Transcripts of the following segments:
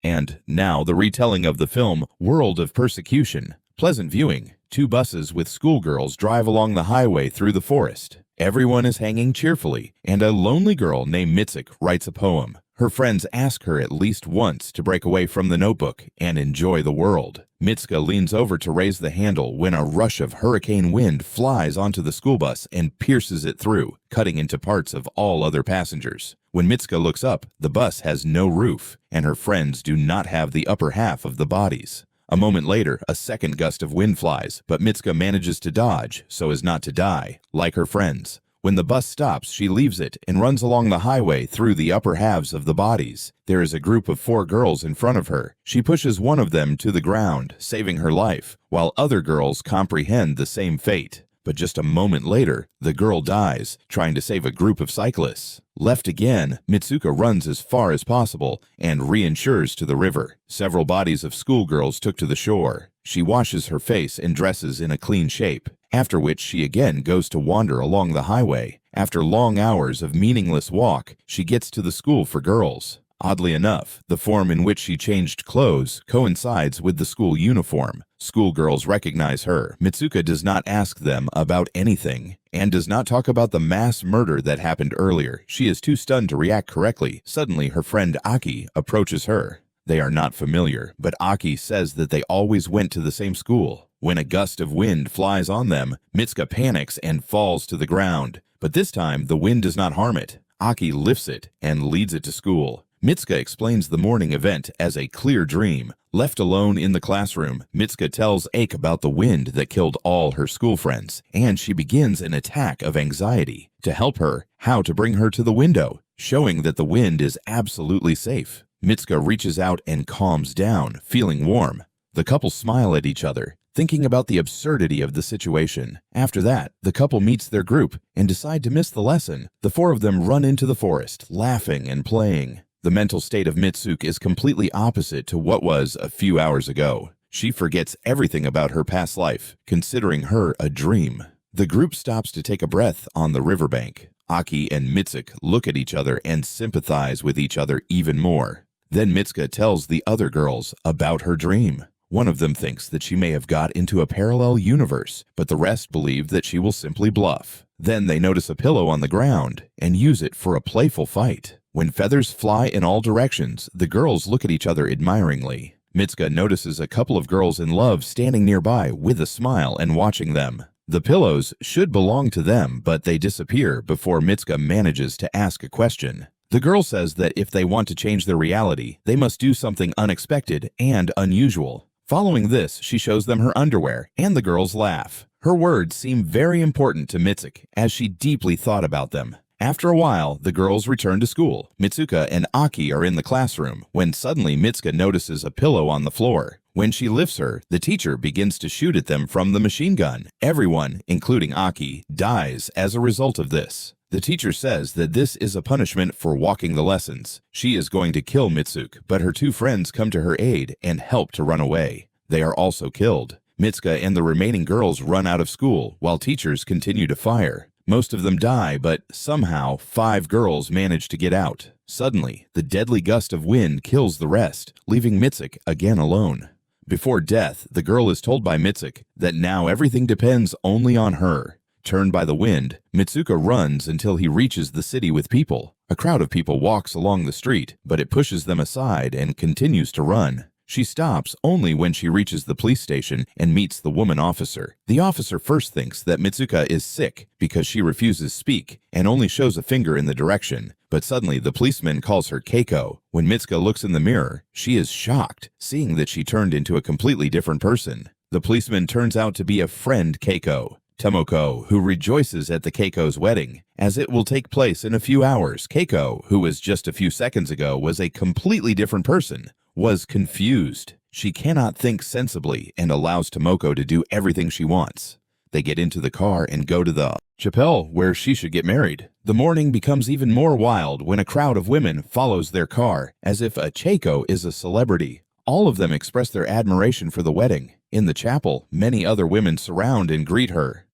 And now the retelling of the film World of Persecution. Pleasant viewing. Two buses with schoolgirls drive along the highway through the forest. Everyone is hanging cheerfully, and a lonely girl named Mitzik writes a poem. Her friends ask her at least once to break away from the notebook and enjoy the world. Mitska leans over to raise the handle when a rush of hurricane wind flies onto the school bus and pierces it through, cutting into parts of all other passengers. When Mitska looks up, the bus has no roof, and her friends do not have the upper half of the bodies. A moment later, a second gust of wind flies, but Mitska manages to dodge so as not to die, like her friends. When the bus stops, she leaves it and runs along the highway through the upper halves of the bodies. There is a group of 4 girls in front of her. She pushes one of them to the ground, saving her life, while other girls comprehend the same fate. But just a moment later, the girl dies, trying to save a group of cyclists. Left again, Mitsuka runs as far as possible and reinsures to the river. Several bodies of schoolgirls took to the shore. She washes her face and dresses in a clean shape, after which she again goes to wander along the highway. After long hours of meaningless walk, she gets to the school for girls. Oddly enough, the form in which she changed clothes coincides with the school uniform. Schoolgirls recognize her. Mitsuka does not ask them about anything, and does not talk about the mass murder that happened earlier. She is too stunned to react correctly. Suddenly, her friend Aki approaches her. They are not familiar, but Aki says that they always went to the same school. When a gust of wind flies on them, Mitsuka panics and falls to the ground. But this time, the wind does not harm it. Aki lifts it and leads it to school. Mitsuka explains the morning event as a clear dream. Left alone in the classroom, Mitsuka tells Ake about the wind that killed all her school friends, and she begins an attack of anxiety. To help her, how to bring her to the window, showing that the wind is absolutely safe. Mitsuka reaches out and calms down, feeling warm. The couple smile at each other, thinking about the absurdity of the situation. After that, the couple meets their group and decide to miss the lesson. The 4 of them run into the forest, laughing and playing. The mental state of Mitsuka is completely opposite to what was a few hours ago. She forgets everything about her past life, considering her a dream. The group stops to take a breath on the riverbank. Aki and Mitsuka look at each other and sympathize with each other even more. Then Mitsuka tells the other girls about her dream. One of them thinks that she may have got into a parallel universe, but the rest believe that she will simply bluff. Then they notice a pillow on the ground and use it for a playful fight. When feathers fly in all directions, the girls look at each other admiringly. Mitsuka notices a couple of girls in love standing nearby with a smile and watching them. The pillows should belong to them, but they disappear before Mitsuka manages to ask a question. The girl says that if they want to change their reality, they must do something unexpected and unusual. Following this, she shows them her underwear, and the girls laugh. Her words seem very important to Mitsuka, as she deeply thought about them. After a while, the girls return to school. Mitsuka and Aki are in the classroom, when suddenly Mitsuka notices a pillow on the floor. When she lifts her, the teacher begins to shoot at them from the machine gun. Everyone, including Aki, dies as a result of this. The teacher says that this is a punishment for walking the lessons. She is going to kill Mitsuka, but her 2 friends come to her aid and help to run away. They are also killed. Mitsuka and the remaining girls run out of school, while teachers continue to fire. Most of them die, but somehow 5 girls manage to get out. Suddenly, the deadly gust of wind kills the rest, leaving Mitsuka again alone. Before death, the girl is told by Mitsuka that now everything depends only on her. Turned by the wind, Mitsuka runs until he reaches the city with people. A crowd of people walks along the street, but it pushes them aside and continues to run. She stops only when she reaches the police station and meets the woman officer. The officer first thinks that Mitsuka is sick because she refuses speak and only shows a finger in the direction. But suddenly the policeman calls her Keiko. When Mitsuka looks in the mirror, she is shocked, seeing that she turned into a completely different person. The policeman turns out to be a friend Keiko, Tomoko, who rejoices at the Keiko's wedding, as it will take place in a few hours. Keiko, who was just a few seconds ago was a completely different person, was confused. She cannot think sensibly and allows Tomoko to do everything she wants. They get into the car and go to the chapel where she should get married. The morning becomes even more wild when a crowd of women follows their car, as if a Cheiko is a celebrity. All of them express their admiration for the wedding. In the chapel, many other women surround and greet her.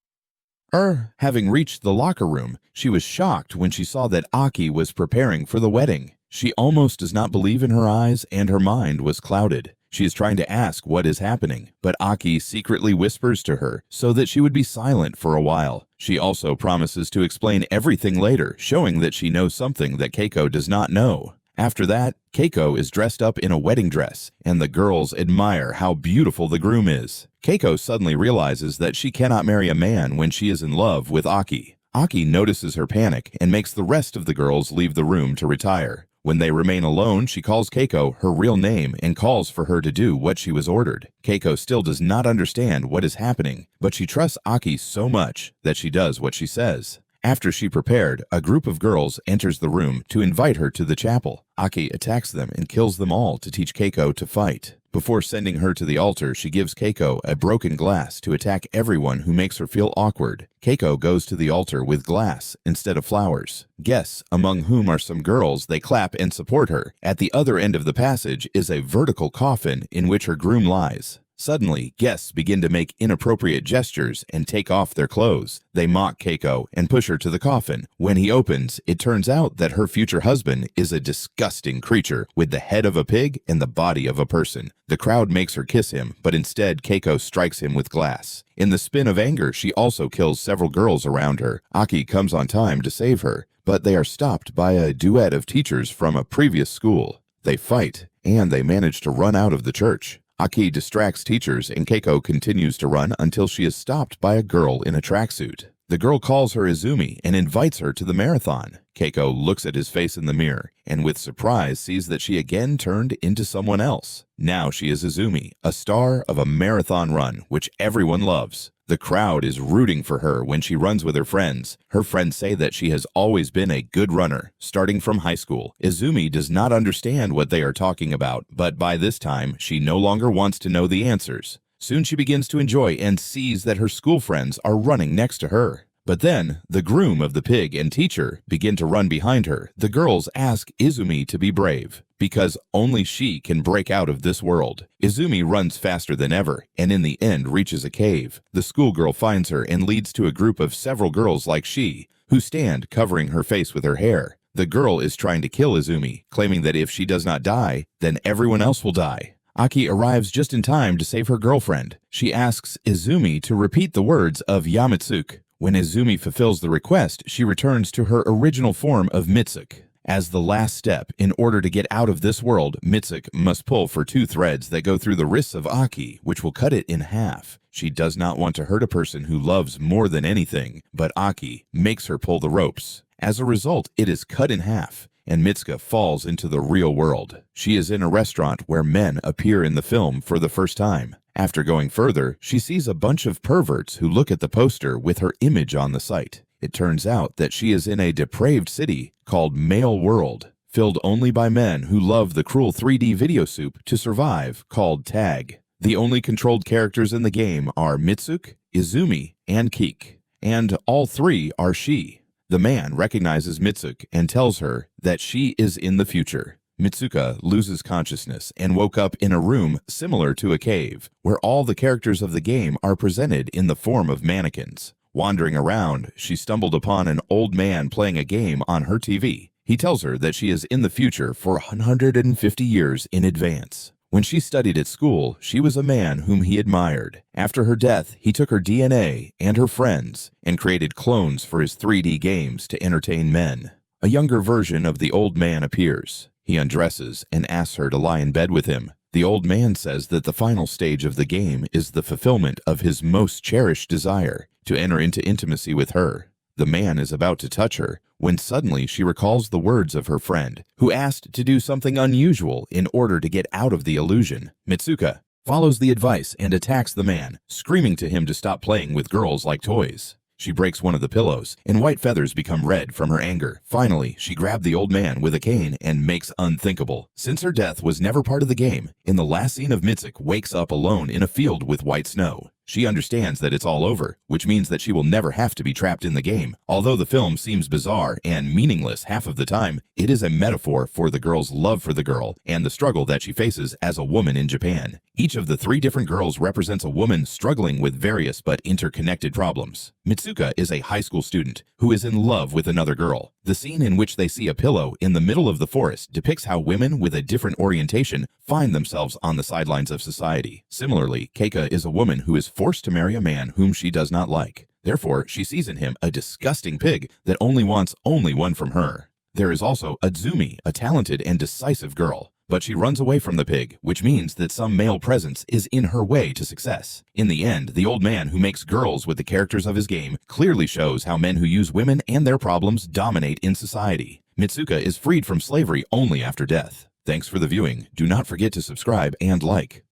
Having reached the locker room, she was shocked when she saw that Aki was preparing for the wedding. She almost does not believe in her eyes, and her mind was clouded. She is trying to ask what is happening, but Aki secretly whispers to her so that she would be silent for a while. She also promises to explain everything later, showing that she knows something that Keiko does not know. After that, Keiko is dressed up in a wedding dress, and the girls admire how beautiful the groom is. Keiko suddenly realizes that she cannot marry a man when she is in love with Aki. Aki notices her panic and makes the rest of the girls leave the room to retire. When they remain alone, she calls Keiko her real name and calls for her to do what she was ordered. Keiko still does not understand what is happening, but she trusts Aki so much that she does what she says. After she prepared, a group of girls enters the room to invite her to the chapel. Aki attacks them and kills them all to teach Keiko to fight. Before sending her to the altar, she gives Keiko a broken glass to attack everyone who makes her feel awkward. Keiko goes to the altar with glass instead of flowers. Guests, among whom are some girls, they clap and support her. At the other end of the passage is a vertical coffin in which her groom lies. Suddenly, guests begin to make inappropriate gestures and take off their clothes. They mock Keiko and push her to the coffin. When he opens, it turns out that her future husband is a disgusting creature with the head of a pig and the body of a person. The crowd makes her kiss him, but instead Keiko strikes him with glass. In the spin of anger, she also kills several girls around her. Aki comes on time to save her, but they are stopped by a duet of teachers from a previous school. They fight, and they manage to run out of the church. Aki distracts teachers and Keiko continues to run until she is stopped by a girl in a tracksuit. The girl calls her Izumi and invites her to the marathon. Keiko looks at his face in the mirror and with surprise sees that she again turned into someone else. Now she is Izumi, a star of a marathon run which everyone loves. The crowd is rooting for her when she runs with her friends. Her friends say that she has always been a good runner, starting from high school. Izumi does not understand what they are talking about, but by this time, she no longer wants to know the answers. Soon she begins to enjoy and sees that her school friends are running next to her. But then, the groom of the pig and teacher begin to run behind her. The girls ask Izumi to be brave, because only she can break out of this world. Izumi runs faster than ever, and in the end reaches a cave. The schoolgirl finds her and leads to a group of several girls like she, who stand covering her face with her hair. The girl is trying to kill Izumi, claiming that if she does not die, then everyone else will die. Aki arrives just in time to save her girlfriend. She asks Izumi to repeat the words of Yamitsuke. When Izumi fulfills the request, she returns to her original form of Mitsuke. As the last step, in order to get out of this world, Mitsuke must pull for 2 threads that go through the wrists of Aki, which will cut it in half. She does not want to hurt a person who loves more than anything, but Aki makes her pull the ropes. As a result, it is cut in half, and Mitsuka falls into the real world. She is in a restaurant where men appear in the film for the first time. After going further, she sees a bunch of perverts who look at the poster with her image on the site. It turns out that she is in a depraved city called Male World, filled only by men who love the cruel 3D video soup to survive called Tag. The only controlled characters in the game are Mitsuke, Izumi, and Keek, and all 3 are she. The man recognizes Mitsuke and tells her that she is in the future. Mitsuka loses consciousness and woke up in a room similar to a cave, where all the characters of the game are presented in the form of mannequins. Wandering around, she stumbled upon an old man playing a game on her TV. He tells her that she is in the future for 150 years in advance. When she studied at school, she was a man whom he admired. After her death, he took her DNA and her friends and created clones for his 3D games to entertain men. A younger version of the old man appears. He undresses and asks her to lie in bed with him. The old man says that the final stage of the game is the fulfillment of his most cherished desire, to enter into intimacy with her. The man is about to touch her, when suddenly she recalls the words of her friend, who asked to do something unusual in order to get out of the illusion. Mitsuka follows the advice and attacks the man, screaming to him to stop playing with girls like toys. She breaks one of the pillows, and white feathers become red from her anger. Finally, she grabbed the old man with a cane and makes unthinkable. Since her death was never part of the game, in the last scene of Mitsuke wakes up alone in a field with white snow. She understands that it's all over, which means that she will never have to be trapped in the game. Although the film seems bizarre and meaningless half of the time, it is a metaphor for the girl's love for the girl and the struggle that she faces as a woman in Japan. Each of the three different girls represents a woman struggling with various but interconnected problems. Mitsuka is a high school student who is in love with another girl. The scene in which they see a pillow in the middle of the forest depicts how women with a different orientation find themselves on the sidelines of society. Similarly, Keika is a woman who is forced to marry a man whom she does not like. Therefore, she sees in him a disgusting pig that only wants one from her. There is also Azumi, a talented and decisive girl. But she runs away from the pig, which means that some male presence is in her way to success. In the end, the old man who makes girls with the characters of his game clearly shows how men who use women and their problems dominate in society. Mitsuka is freed from slavery only after death. Thanks for the viewing. Do not forget to subscribe and like.